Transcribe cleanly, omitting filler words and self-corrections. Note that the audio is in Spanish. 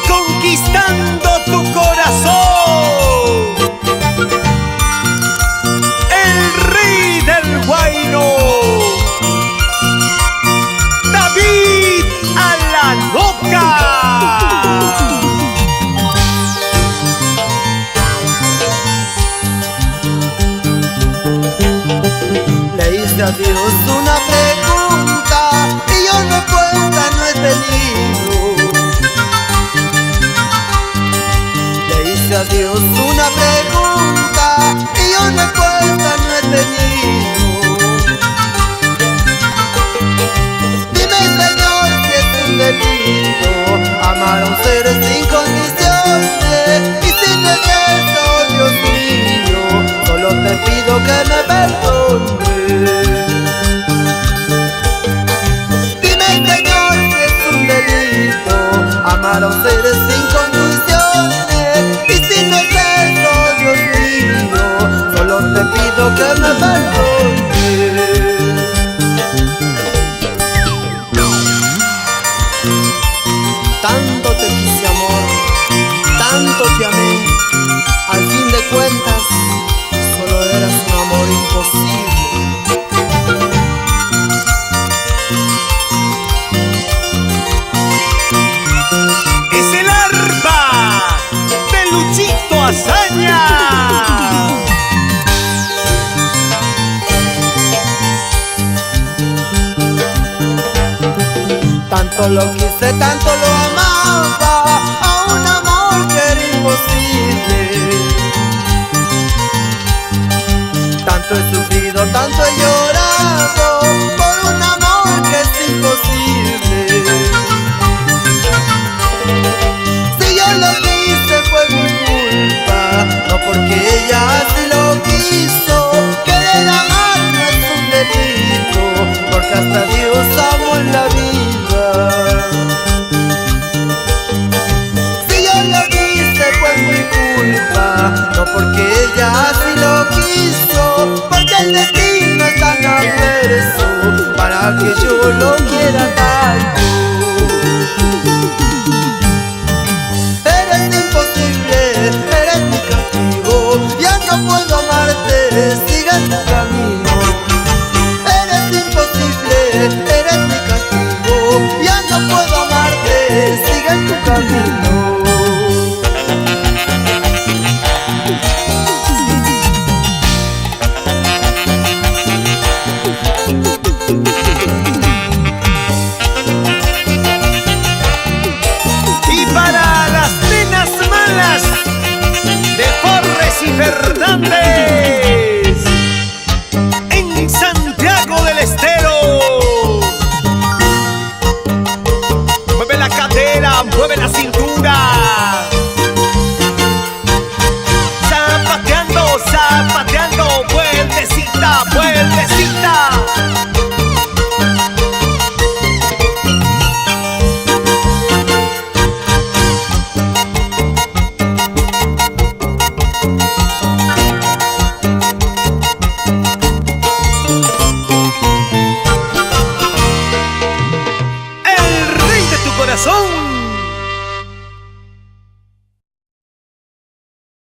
Conquistando tu corazón, el rey del huayno, David a la loca. Le hice a Dios una pregunta y yo respuesta no he tenido. A Dios una pregunta y yo respuesta no he tenido. Dime, Señor, si es un delito amar a un ser sin condiciones, y si no es eso, Dios mío, solo te pido que me perdones. Dime, Señor, si es un delito amar a un ser sin condiciones, te pido que me perdones. Tanto te quise, amor, tanto te amé. Al fin de cuentas, solo eras un amor imposible. Es el arpa de Luchito Azaña. Tanto lo quise, tanto lo amaba, a un amor que era imposible. Tanto he sufrido, tanto he llorado por un amor que es imposible. Si yo lo quise fue mi culpa, no porque ella así lo quiso. Querer amar no es un delito, porque hasta Dios amo en la vida. Si yo lo quise fue mi culpa, no porque